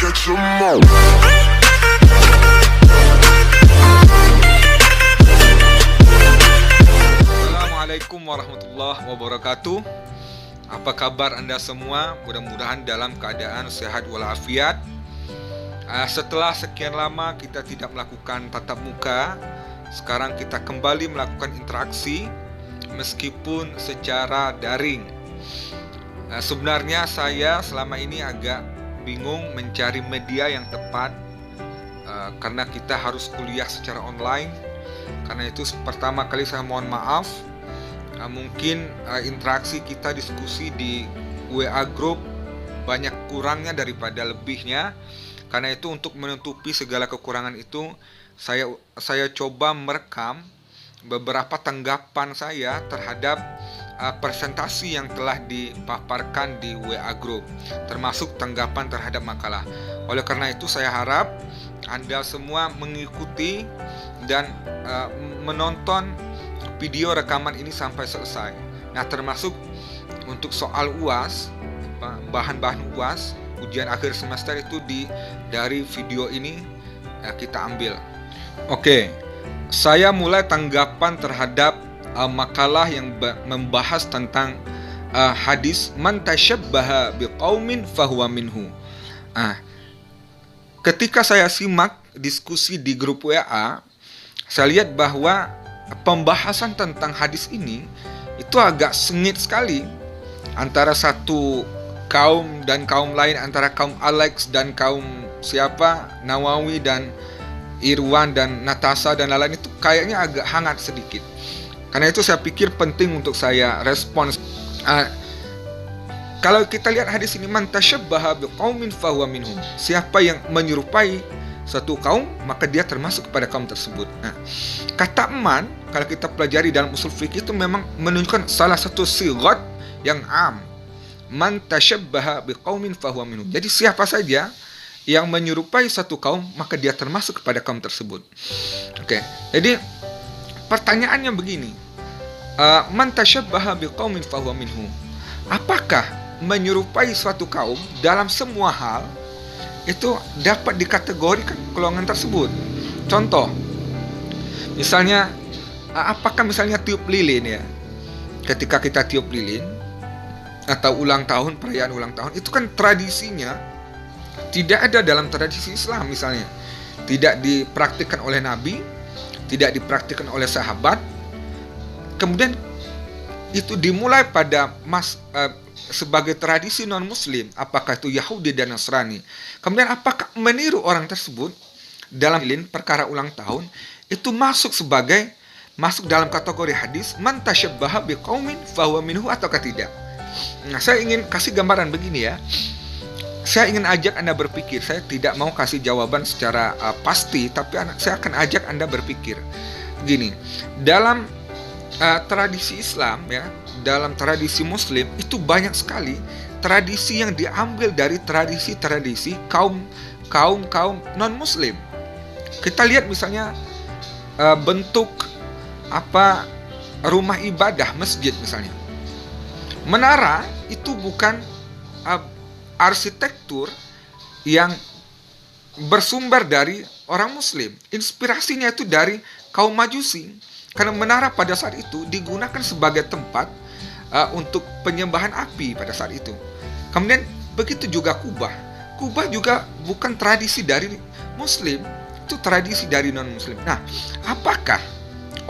catch 'em all. Assalamualaikum warahmatullahi wabarakatuh. Apa kabar Anda semua? Mudah-mudahan dalam keadaan sehat walafiat. Setelah sekian lama kita tidak melakukan tatap muka, sekarang kita kembali melakukan interaksi meskipun secara daring. Sebenarnya saya selama ini agak bingung mencari media yang tepat, karena kita harus kuliah secara online. Karena itu pertama kali saya mohon maaf. Mungkin interaksi kita, diskusi di WA group banyak kurangnya daripada lebihnya. Karena itu untuk menutupi segala kekurangan itu, saya coba merekam beberapa tanggapan saya terhadap presentasi yang telah dipaparkan di WA group, termasuk tanggapan terhadap makalah. Oleh karena itu saya harap Anda semua mengikuti dan menonton video rekaman ini sampai selesai. Nah, termasuk untuk soal UAS, bahan-bahan UAS, ujian akhir semester itu dari video ini kita ambil. Oke, saya mulai tanggapan terhadap makalah yang membahas tentang hadis man tashabbaha biqaumin fahuwa minhu. Ketika saya simak diskusi di grup WA, saya lihat bahwa pembahasan tentang hadis ini itu agak sengit sekali antara satu kaum dan kaum lain, antara kaum Alex dan kaum Nawawi dan Irwan dan Natasha dan lain-lain, itu kayaknya agak hangat sedikit. Karena itu saya pikir penting untuk saya respons. Kalau kita lihat hadis ini, man tashabbaha biqaumin fahuwa minhum. Siapa yang menyerupai satu kaum, maka dia termasuk kepada kaum tersebut. Kata man, kalau kita pelajari dalam usul fikih, itu memang menunjukkan salah satu sighat yang am. Man tashabbaha biqaumin fahuwa minhum. Jadi siapa saja yang menyerupai satu kaum, maka dia termasuk kepada kaum tersebut. Oke. Jadi pertanyaannya begini. Man tashabbaha biqaumin fahuwa minhum. Apakah menyerupai suatu kaum dalam semua hal itu dapat dikategorikan golongan tersebut? Contoh, misalnya, apakah misalnya tiup lilin ya? Ketika kita tiup lilin atau ulang tahun, perayaan ulang tahun, itu kan tradisinya tidak ada dalam tradisi Islam misalnya. Tidak dipraktikkan oleh Nabi, tidak dipraktikkan oleh sahabat. Kemudian itu dimulai pada sebagai tradisi non-muslim, apakah itu Yahudi dan Nasrani. Kemudian apakah meniru orang tersebut dalam perkara ulang tahun itu masuk dalam kategori hadis man tashabbaha biqaumin fahuwa minhu ataukah tidak? Nah, saya ingin kasih gambaran begini ya. Saya ingin ajak Anda berpikir. Saya tidak mau kasih jawaban secara pasti, tapi saya akan ajak Anda berpikir. Gini, dalam tradisi Islam ya, dalam tradisi Muslim itu banyak sekali tradisi yang diambil dari tradisi-tradisi kaum non-Muslim. Kita lihat misalnya bentuk rumah ibadah, masjid misalnya. Menara itu bukan arsitektur yang bersumber dari orang Muslim. Inspirasinya itu dari kaum Majusi. Karena menara pada saat itu digunakan sebagai tempat untuk penyembahan api pada saat itu. Kemudian begitu juga Kubah. Kubah juga bukan tradisi dari Muslim, itu tradisi dari non-Muslim. Nah, apakah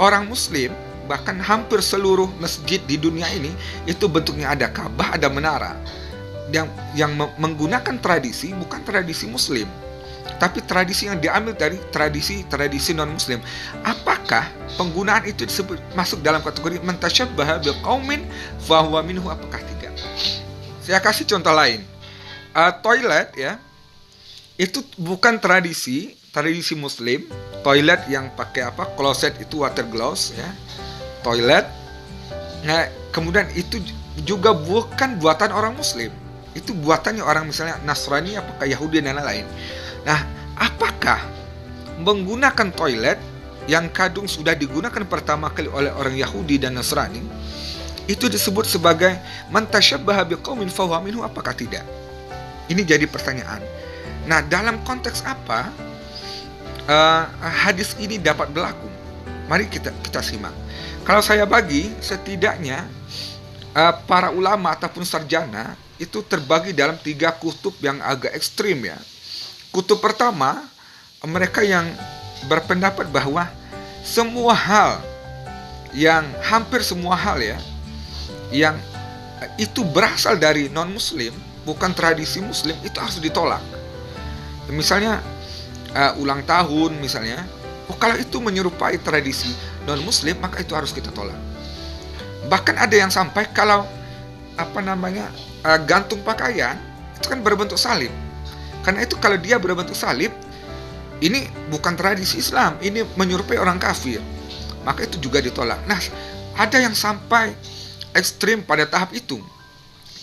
orang Muslim, bahkan hampir seluruh masjid di dunia ini, itu bentuknya ada Ka'bah, ada menara, yang menggunakan tradisi bukan tradisi Muslim, tapi tradisi yang diambil dari tradisi non-Muslim. Apakah penggunaan itu masuk dalam kategori man tashabbaha biqaumin fahuwa minhu, apakah tidak? Saya kasih contoh lain. Toilet ya, itu bukan tradisi Muslim. Toilet yang pakai kloset itu water gloves ya. Toilet. Nah, kemudian itu juga bukan buatan orang Muslim. Itu buatannya orang misalnya Nasrani, apakah Yahudi dan lain-lain. Nah, apakah menggunakan toilet yang kadung sudah digunakan pertama kali oleh orang Yahudi dan Nasrani itu disebut sebagai man tashabbaha biqaumin fahuwa minhu, apakah tidak? Ini jadi pertanyaan. Nah, dalam konteks apa hadis ini dapat berlaku? Mari kita simak. Kalau saya bagi, setidaknya para ulama ataupun sarjana itu terbagi dalam 3 kutub yang agak ekstrim ya. Kutub pertama, mereka yang berpendapat bahwa hampir semua hal ya, yang itu berasal dari non-muslim, bukan tradisi muslim, itu harus ditolak. Misalnya ulang tahun misalnya, kalau itu menyerupai tradisi non-muslim, maka itu harus kita tolak. Bahkan ada yang sampai kalau gantung pakaian itu kan berbentuk salib. Karena itu kalau dia berbentuk salib, ini bukan tradisi Islam, ini menyerupai orang kafir, maka itu juga ditolak. Nah, ada yang sampai ekstrim pada tahap itu.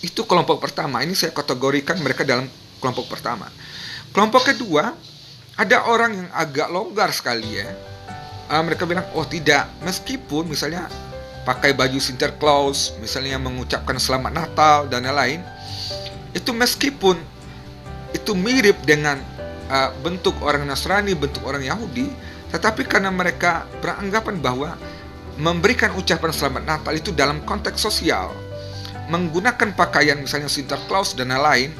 Itu kelompok pertama. Ini saya kategorikan mereka dalam kelompok pertama. Kelompok kedua, ada orang yang agak longgar sekali ya. Mereka bilang, oh tidak, meskipun misalnya pakai baju Santa Claus, misalnya mengucapkan selamat Natal dan lain-lain, itu meskipun itu mirip dengan bentuk orang Nasrani, bentuk orang Yahudi, tetapi karena mereka beranggapan bahwa memberikan ucapan selamat Natal itu dalam konteks sosial, menggunakan pakaian misalnya Santa Claus dan lain-lain,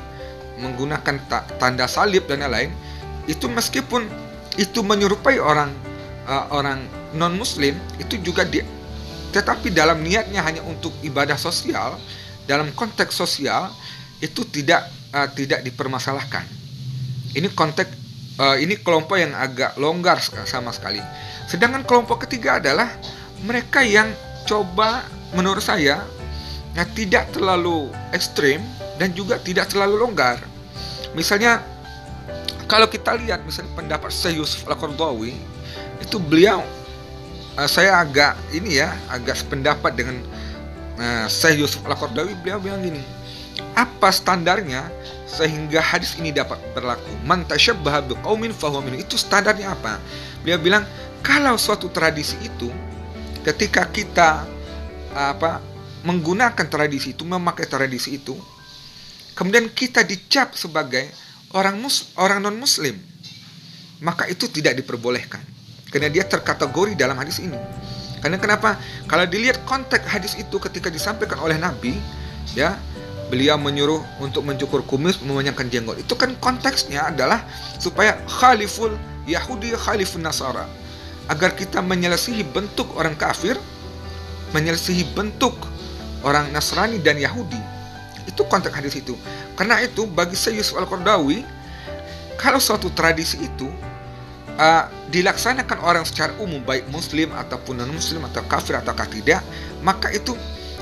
menggunakan tanda salib dan lain-lain, itu meskipun itu menyerupai orang non-muslim, itu juga tetapi dalam niatnya hanya untuk ibadah sosial, dalam konteks sosial, itu tidak dipermasalahkan. Ini kelompok yang agak longgar sama sekali. Sedangkan kelompok ketiga adalah mereka yang coba menurut saya tidak terlalu ekstrim dan juga tidak terlalu longgar. Misalnya kalau kita lihat misalnya pendapat Syekh Yusuf Al-Qaradawi, itu beliau saya agak sependapat dengan Syekh Yusuf Al-Qaradawi. Beliau bilang gini, apa standarnya sehingga hadis ini dapat berlaku? Man tasyabbaha biqaumin fahuwa minhum. Itu standarnya apa? Beliau bilang, kalau suatu tradisi itu ketika kita menggunakan tradisi itu, memakai tradisi itu, kemudian kita dicap sebagai orang non muslim, maka itu tidak diperbolehkan. Karena dia terkategori dalam hadis ini. Karena kenapa? Kalau dilihat konteks hadis itu ketika disampaikan oleh Nabi, ya, beliau menyuruh untuk mencukur kumis, memanjangkan jenggot. Itu kan konteksnya adalah supaya khaliful Yahudi, khalifun Nasara, agar kita menyelisihi bentuk orang kafir, menyelisihi bentuk orang Nasrani dan Yahudi. Itu konteks hadis itu. Karena itu bagi Syekh Yusuf Al-Qaradawi, kalau suatu tradisi itu dilaksanakan orang secara umum, baik muslim ataupun non muslim atau kafir ataukah tidak, maka itu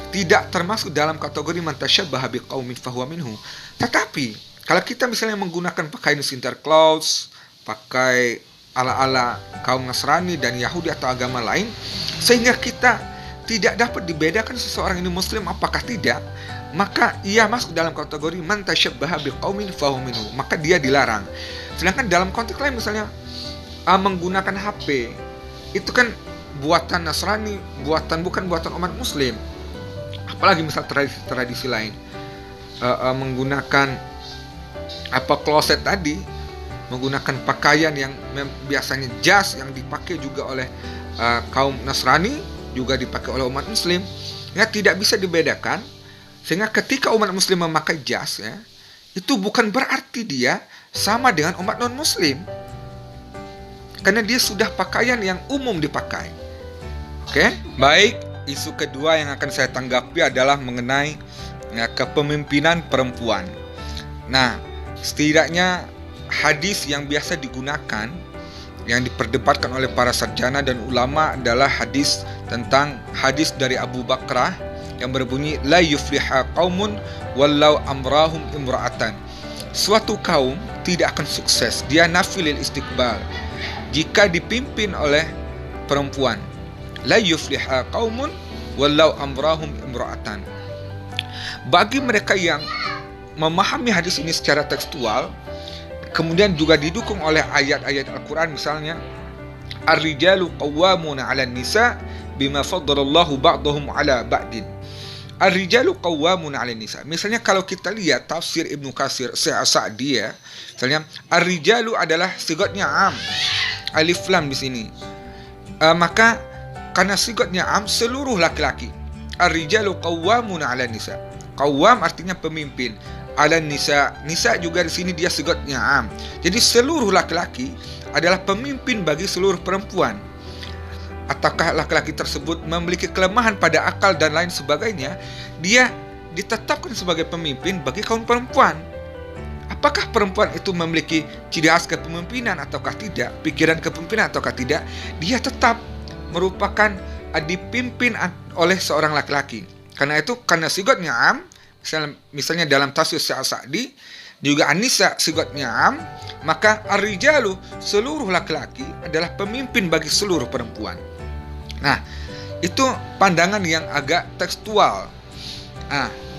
tidak termasuk dalam kategori man tasyabbaha biqaumin fahuwa minhu. Tetapi kalau kita misalnya menggunakan pakaian Santa Claus, pakai ala-ala kaum Nasrani dan Yahudi atau agama lain, sehingga kita tidak dapat dibedakan seseorang ini muslim apakah tidak, maka ia masuk dalam kategori man tasyabbaha biqaumin fahuwa minhu, maka dia dilarang. Sedangkan dalam konteks lain misalnya menggunakan HP, itu kan buatan Nasrani, bukan buatan umat muslim. Apalagi misal tradisi lain, menggunakan kloset tadi, menggunakan pakaian yang biasanya jas yang dipakai juga oleh kaum Nasrani, juga dipakai oleh umat muslim, ya tidak bisa dibedakan. Sehingga ketika umat muslim memakai jas, ya, itu bukan berarti dia sama dengan umat non muslim, karena dia sudah pakaian yang umum dipakai. Oke, baik. Isu kedua yang akan saya tanggapi adalah mengenai kepemimpinan perempuan. Nah, setidaknya hadis yang biasa digunakan, yang diperdebatkan oleh para sarjana dan ulama adalah hadis dari Abu Bakrah yang berbunyi, la yufliha qaumun wallau amrahum imra'atan. Suatu kaum tidak akan sukses, dia nafi lil istiqbal, jika dipimpin oleh perempuan. La yufliha qaumun wallau amrahum imra'atan. Bagi mereka yang memahami hadis ini secara tekstual, kemudian juga didukung oleh ayat-ayat Al-Quran, misalnya ar-rijalu qawwamuna 'alan nisa bima faddalallahu ba'dahum 'ala ba'din. Ar-rijalu qawwamun 'alan nisa. Misalnya kalau kita lihat tafsir Ibnu Katsir Sa'di ya, misalnya ar-rijalu adalah sigatnya am, alif lam di sini. Maka karena sigatnya am, seluruh laki-laki. Ar-rijalu qawwamun 'alan nisa. Qawwam artinya pemimpin. 'Alan nisa. Nisa juga di sini dia sigatnya am. Jadi seluruh laki-laki adalah pemimpin bagi seluruh perempuan. Ataukah laki-laki tersebut memiliki kelemahan pada akal dan lain sebagainya, dia ditetapkan sebagai pemimpin bagi kaum perempuan. Apakah perempuan itu memiliki ciri khas kepemimpinan ataukah tidak, pikiran kepemimpinan ataukah tidak, dia tetap merupakan dipimpin oleh seorang laki-laki. Karena itu, karena sigatnya am, misalnya dalam tafsir Sa'di juga an-nisa sigatnya am, maka ar-rijalu seluruh laki-laki adalah pemimpin bagi seluruh perempuan. Nah, itu pandangan yang agak tekstual.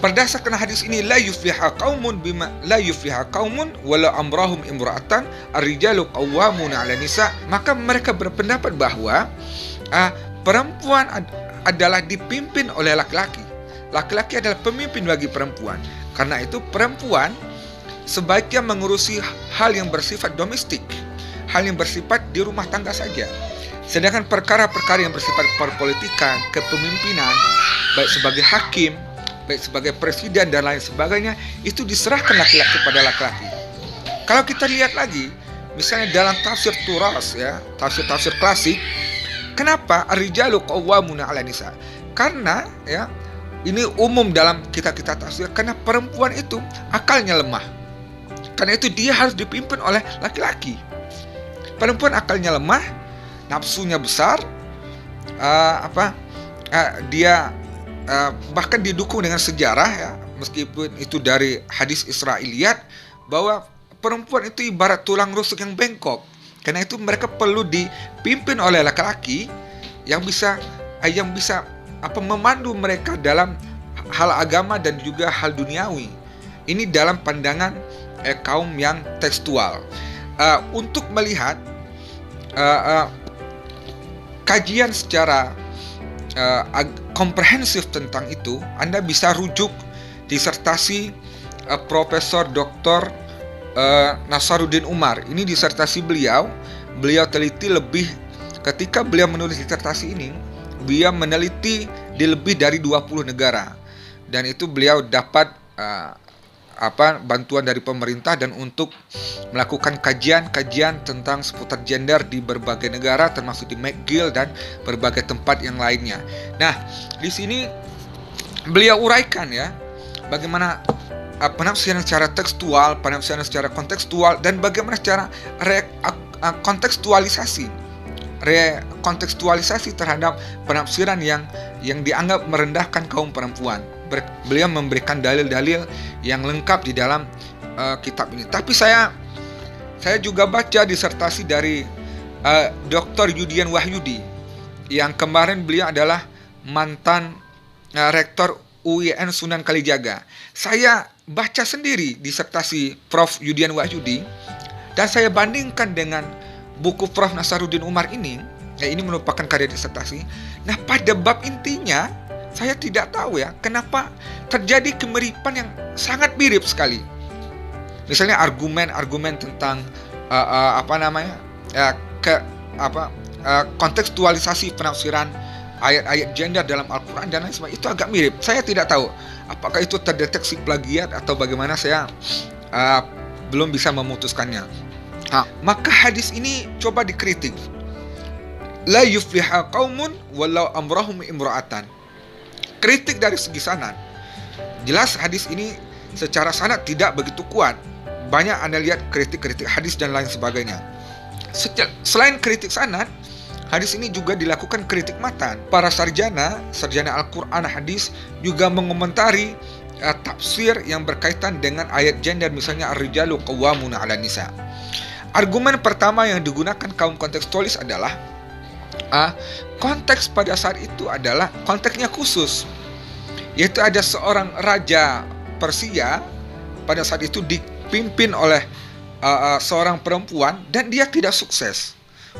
Berdasarkan hadis ini, la yufliha qaumun wala amrahum imra'atan ar-rijalu qawwamun 'ala nisa, maka mereka berpendapat bahwa perempuan adalah dipimpin oleh laki-laki. Laki-laki adalah pemimpin bagi perempuan. Karena itu perempuan sebaiknya mengurusi hal yang bersifat domestik, hal yang bersifat di rumah tangga saja. Sedangkan perkara-perkara yang bersifat perpolitikan, kepemimpinan, baik sebagai hakim, baik sebagai presiden dan lain sebagainya, itu diserahkan laki-laki kepada laki-laki. Kalau kita lihat lagi, misalnya dalam tafsir Turas ya, tafsir klasik, kenapa ar-rijalu qawwamuna 'ala nisa? Karena ya, ini umum dalam kitab-kitab tafsir, karena perempuan itu akalnya lemah. Karena itu dia harus dipimpin oleh laki-laki. Perempuan akalnya lemah, nafsunya besar, dia bahkan didukung dengan sejarah ya, meskipun itu dari hadis Israiliyat, bahwa perempuan itu ibarat tulang rusuk yang bengkok. Karena itu mereka perlu dipimpin oleh laki-laki yang bisa memandu mereka dalam hal agama dan juga hal duniawi. Ini dalam pandangan kaum yang tekstual. Untuk melihat kajian secara komprehensif tentang itu, Anda bisa rujuk disertasi Profesor Dr. Nasaruddin Umar. Ini disertasi beliau teliti lebih, ketika beliau menulis disertasi ini, beliau meneliti di lebih dari 20 negara. Dan itu beliau dapat bantuan dari pemerintah dan untuk melakukan kajian tentang seputar gender di berbagai negara, termasuk di McGill dan berbagai tempat yang lainnya. Nah, di sini beliau uraikan ya, bagaimana penafsiran secara tekstual, penafsiran secara kontekstual, dan bagaimana secara kontekstualisasi terhadap penafsiran yang dianggap merendahkan kaum perempuan. Beliau memberikan dalil-dalil yang lengkap di dalam kitab ini. Tapi saya juga baca disertasi dari Dr. Yudian Wahyudi, yang kemarin beliau adalah mantan rektor UIN Sunan Kalijaga. Saya baca sendiri disertasi Prof. Yudian Wahyudi, dan saya bandingkan dengan buku Prof. Nasaruddin Umar ini. Ini merupakan karya disertasi. Nah, pada bab intinya saya tidak tahu ya, kenapa terjadi kemiripan yang sangat mirip sekali. Misalnya argumen tentang kontekstualisasi penafsiran ayat-ayat gender dalam Al-Quran dan lain sebagainya, itu agak mirip. Saya tidak tahu apakah itu terdeteksi plagiat atau bagaimana, saya belum bisa memutuskannya. Maka hadis ini coba dikritik. La yufliha qaumun walau amrahum imra'atan. Kritik dari segi sanad. Jelas hadis ini secara sanad tidak begitu kuat. Banyak Anda lihat kritik-kritik hadis dan lain sebagainya. Selain kritik sanad, hadis ini juga dilakukan kritik matan. Para sarjana Al-Quran hadis juga mengomentari tafsir yang berkaitan dengan ayat gender, misalnya ar-rijalu qawwamuna 'ala nisa. Argumen pertama yang digunakan kaum kontekstualis adalah konteks pada saat itu adalah konteksnya khusus, yaitu ada seorang raja Persia pada saat itu dipimpin oleh seorang perempuan dan dia tidak sukses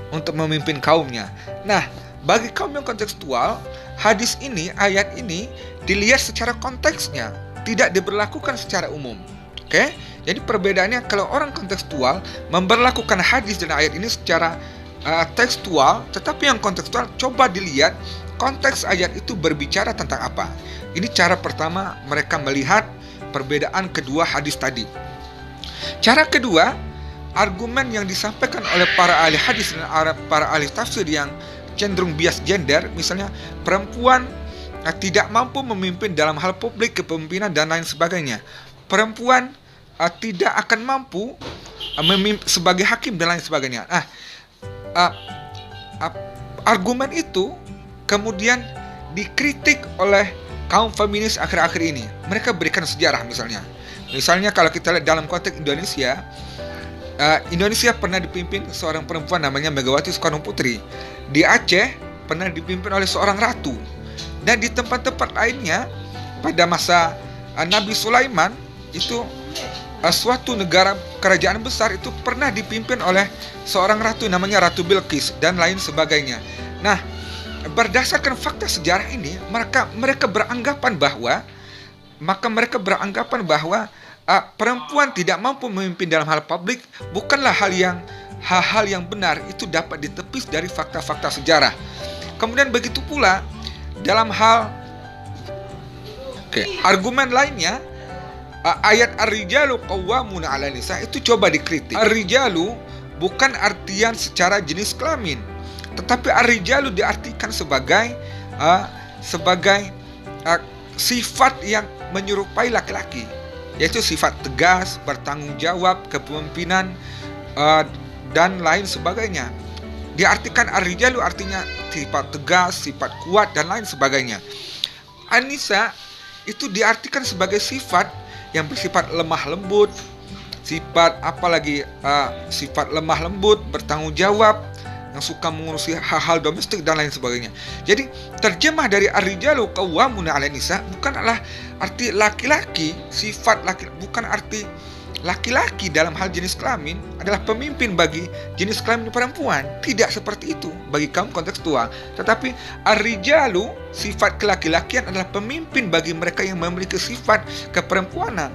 untuk memimpin kaumnya. Nah, bagi kaum yang kontekstual, hadis ini, ayat ini dilihat secara konteksnya, tidak diberlakukan secara umum. Oke? Jadi perbedaannya, kalau orang kontekstual memberlakukan hadis dan ayat ini secara tekstual, tetapi yang kontekstual coba dilihat konteks ayat itu berbicara tentang apa. Ini cara pertama mereka melihat perbedaan kedua hadis tadi. Cara kedua, argumen yang disampaikan oleh para ahli hadis dan para ahli tafsir yang cenderung bias gender, misalnya perempuan tidak mampu memimpin dalam hal publik, kepemimpinan dan lain sebagainya. Perempuan tidak akan mampu sebagai hakim dan lain sebagainya. Argumen itu kemudian dikritik oleh kaum feminis akhir-akhir ini. Mereka berikan sejarah misalnya. Misalnya kalau kita lihat dalam konteks Indonesia, Indonesia pernah dipimpin seorang perempuan namanya Megawati Soekarno Putri. Di Aceh pernah dipimpin oleh seorang ratu. Dan di tempat-tempat lainnya pada masa Nabi Sulaiman itu suatu negara kerajaan besar itu pernah dipimpin oleh seorang ratu namanya Ratu Bilqis dan lain sebagainya. Nah, berdasarkan fakta sejarah ini, mereka beranggapan bahwa perempuan tidak mampu memimpin dalam hal publik bukanlah hal-hal yang benar, itu dapat ditepis dari fakta-fakta sejarah. Kemudian begitu pula dalam hal argumen lainnya, ayat ar-rijalu qawwamuna 'alan nisa itu coba dikritik. Ar-rijalu bukan artian secara jenis kelamin, tetapi ar-rijalu diartikan sebagai sifat yang menyerupai laki-laki, yaitu sifat tegas, bertanggung jawab, kepemimpinan dan lain sebagainya. Diartikan ar-rijalu artinya sifat tegas, sifat kuat dan lain sebagainya. An-nisa itu diartikan sebagai sifat yang bersifat lemah lembut, sifat lemah lembut, bertanggung jawab, yang suka mengurusi hal-hal domestik dan lain sebagainya. Jadi terjemah dari ar-rijalu qawwamuna 'alan nisa bukanlah arti laki-laki, sifat laki, bukan arti laki-laki dalam hal jenis kelamin adalah pemimpin bagi jenis kelamin perempuan. Tidak seperti itu bagi kaum kontekstual. Tetapi ar-rijalu, sifat kelaki-lakian, adalah pemimpin bagi mereka yang memiliki sifat keperempuanan.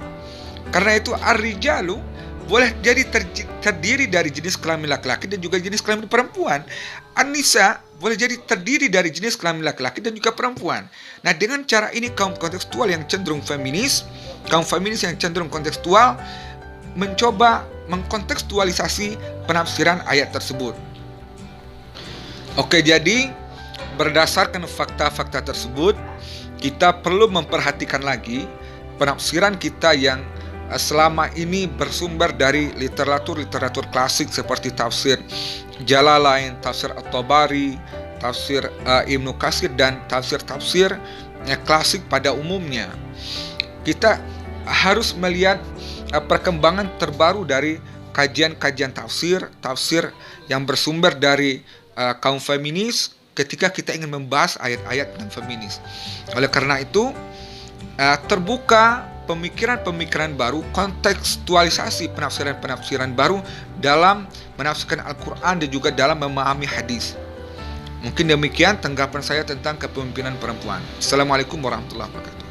Karena itu ar-rijalu boleh jadi terdiri dari jenis kelamin laki-laki dan juga jenis kelamin perempuan. An-nisa boleh jadi terdiri dari jenis kelamin laki-laki dan juga perempuan. Nah, dengan cara ini kaum kontekstual yang cenderung feminis, kaum feminis yang cenderung kontekstual mencoba mengkontekstualisasi penafsiran ayat tersebut. Oke, jadi berdasarkan fakta-fakta tersebut, kita perlu memperhatikan lagi penafsiran kita yang selama ini bersumber dari literatur klasik seperti tafsir Jalalain, tafsir At-Tabari, tafsir Ibnu Katsir dan tafsir-tafsir klasik pada umumnya. Kita harus melihat perkembangan terbaru dari kajian-kajian tafsir yang bersumber dari kaum feminis ketika kita ingin membahas ayat-ayat tentang feminis. Oleh karena itu, terbuka pemikiran-pemikiran baru, kontekstualisasi penafsiran-penafsiran baru dalam menafsirkan Al-Quran dan juga dalam memahami hadis. Mungkin demikian tanggapan saya tentang kepemimpinan perempuan. Assalamualaikum warahmatullahi wabarakatuh.